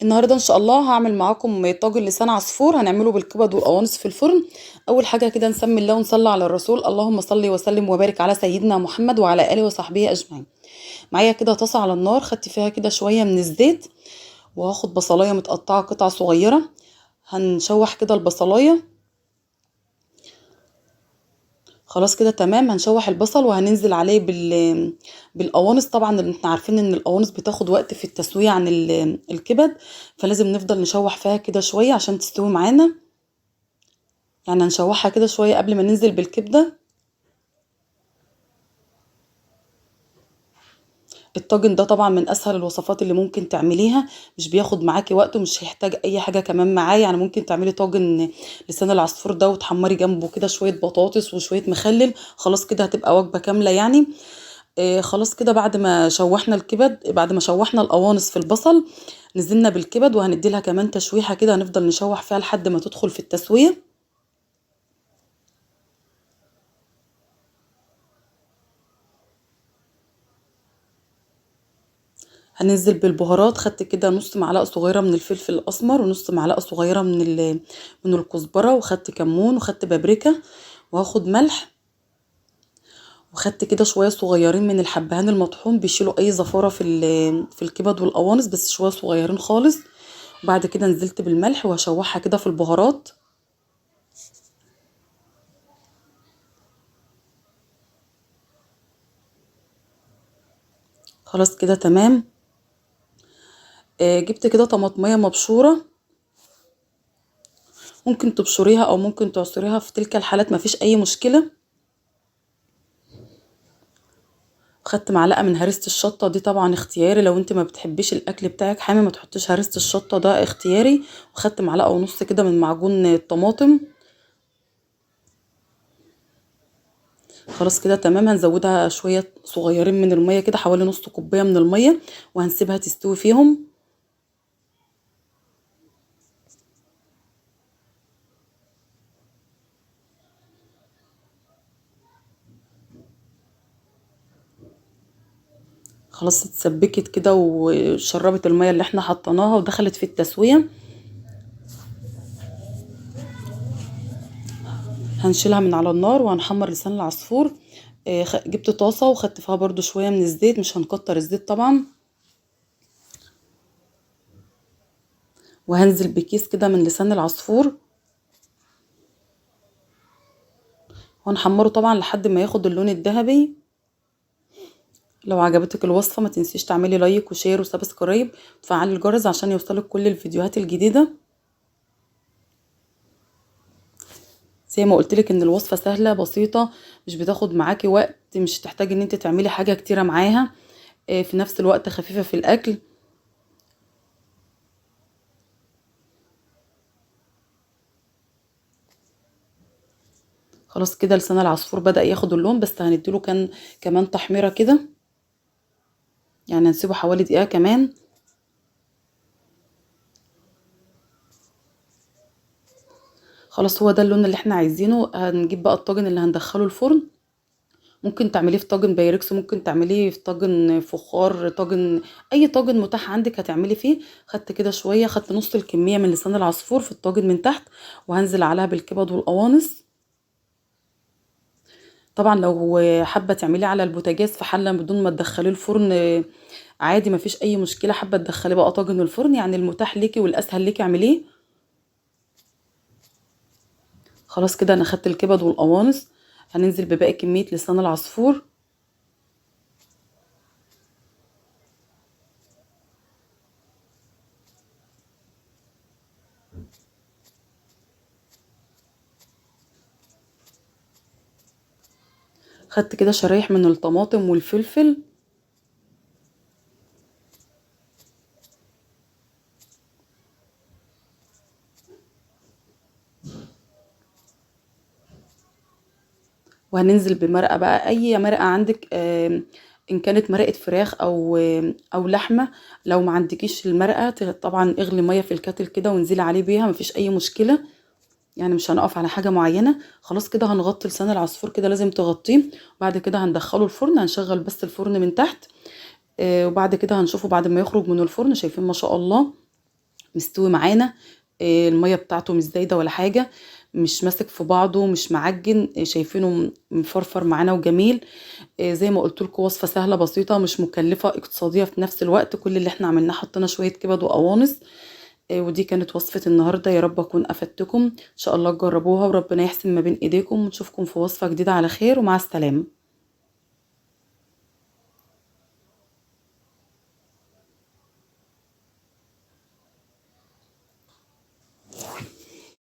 النهارده ان شاء الله هعمل معاكم طاجن لسان عصفور، هنعمله بالكبد والقوانص في الفرن. اول حاجه كده نسمي الله ونصلي على الرسول. اللهم صل وسلم وبارك على سيدنا محمد وعلى اله وصحبه اجمعين. معايا كده طاسه على النار، خدت فيها كده شويه من الزيت، وهاخد بصلايه متقطعه قطع صغيره. هنشوح كده البصلايه. خلاص كده تمام، هنشوح البصل وهننزل عليه بالقوانص. طبعا احنا عارفين ان القوانص بتاخد وقت في التسوية عن الكبد، فلازم نفضل نشوح فيها كده شوية عشان تستوي معانا. يعني هنشوحها كده شوية قبل ما ننزل بالكبدة. الطاجن ده طبعا من اسهل الوصفات اللي ممكن تعمليها، مش بياخد معاكي وقت ومش هيحتاج اي حاجة كمان معاه. يعني ممكن تعملي طاجن لسان العصفور ده وتحمري جنبه كده شوية بطاطس وشوية مخلل، خلاص كده هتبقى وجبة كاملة يعني. خلاص كده بعد ما شوحنا الكبد، بعد ما شوحنا القوانص في البصل، نزلنا بالكبد وهندي لها كمان تشويحة كده، هنفضل نشوح فيها لحد ما تدخل في التسوية. هننزل بالبهارات. خدت كده نص معلقة صغيرة من الفلفل الأسمر، ونص معلقة صغيرة من الكزبرة، وخدت كمون، وخدت بابريكا، وهاخد ملح، وخدت كده شوية صغيرين من الحبهان المطحون، بيشيلوا أي زفارة في الكبد والقوانص، بس شوية صغيرين خالص. وبعد كده نزلت بالملح وهشوحها كده في البهارات. خلاص كده تمام. جبت كده طماطمية مبشورة، ممكن تبشريها او ممكن تعصريها، في تلك الحالات مفيش اي مشكلة. خدت معلقة من هريسة الشطة، دي طبعا اختياري، لو انت ما بتحبيش الاكل بتاعك حامي ما تحطيش هريسة الشطة، ده اختياري. وخدت معلقة ونص كده من معجون الطماطم. خلاص كده تمام، هنزودها شوية صغيرين من المية كده، حوالي نص كوباية من المية، وهنسيبها تستوي فيهم. خلاص اتسبكت كده وشربت المية اللي احنا حطيناها ودخلت في التسوية. هنشيلها من على النار وهنحمر لسان العصفور. جبت طاسة وخدت فيها برضو شوية من الزيت، مش هنكتر الزيت طبعا. وهنزل بكيس كده من لسان العصفور، وهنحمره طبعا لحد ما ياخد اللون الذهبي. لو عجبتك الوصفة ما تنسيش تعملي لايك وشير وسبسكرايب، وتفعلي الجرس عشان يوصلك كل الفيديوهات الجديدة. زي ما قلتلك ان الوصفة سهلة بسيطة، مش بتاخد معاكي وقت، مش تحتاجي ان انت تعملي حاجة كتيرة معاها. في نفس الوقت خفيفة في الاكل. خلاص كده لسان العصفور بدأ ياخد اللون، بس هنديله كمان تحميرة كده، يعني هنسيبه حوالي دقيقة كمان. خلاص هو ده اللون اللي احنا عايزينه. هنجيب بقى الطاجن اللي هندخله الفرن. ممكن تعمليه في طاجن بايركس، ممكن تعمليه في طاجن فخار، طاجن، اي طاجن متاح عندك هتعملي فيه. خدت كده شوية، خدت نص الكمية من لسان العصفور في الطاجن من تحت، وهنزل عليها بالكبد والقوانص. طبعا لو حابة تعمليه على البوتاجاز في حلة بدون ما تدخليه الفرن، عادي مفيش اي مشكلة. حابة تدخليه بقى طاجن الفرن، يعني المتاح ليكي والاسهل ليكي اعمليه. خلاص كده انا خدت الكبد والقوانص، هننزل بباقي كمية لسان العصفور. خدت كده شرايح من الطماطم والفلفل. وهننزل بمرقة بقى، اي مرقة عندك، ان كانت مرقة فراخ او لحمة. لو ما عندكيش المرقة، طبعا اغلي مية في الكاتل كده وانزلي عليه بيها، مفيش اي مشكلة. يعني مش هنقف على حاجة معينة. خلاص كده هنغطي لسان العصفور كده، لازم تغطيه. وبعد كده هندخله الفرن، هنشغل بس الفرن من تحت. وبعد كده هنشوفه بعد ما يخرج من الفرن. شايفين ما شاء الله مستوي معانا، المية بتاعته مش زايدة ولا حاجة، مش ماسك في بعضه، مش معجن، شايفينه مفرفر معانا وجميل. زي ما قلت لكم وصفة سهلة بسيطة مش مكلفة، اقتصادية في نفس الوقت. كل اللي احنا عملناه حطينا شوية كبد وقوانص. ودي كانت وصفة النهاردة، يا رب أكون أفدتكم. إن شاء الله تجربوها وربنا يحسن ما بين إيديكم، ونشوفكم في وصفة جديدة على خير، ومع السلامة.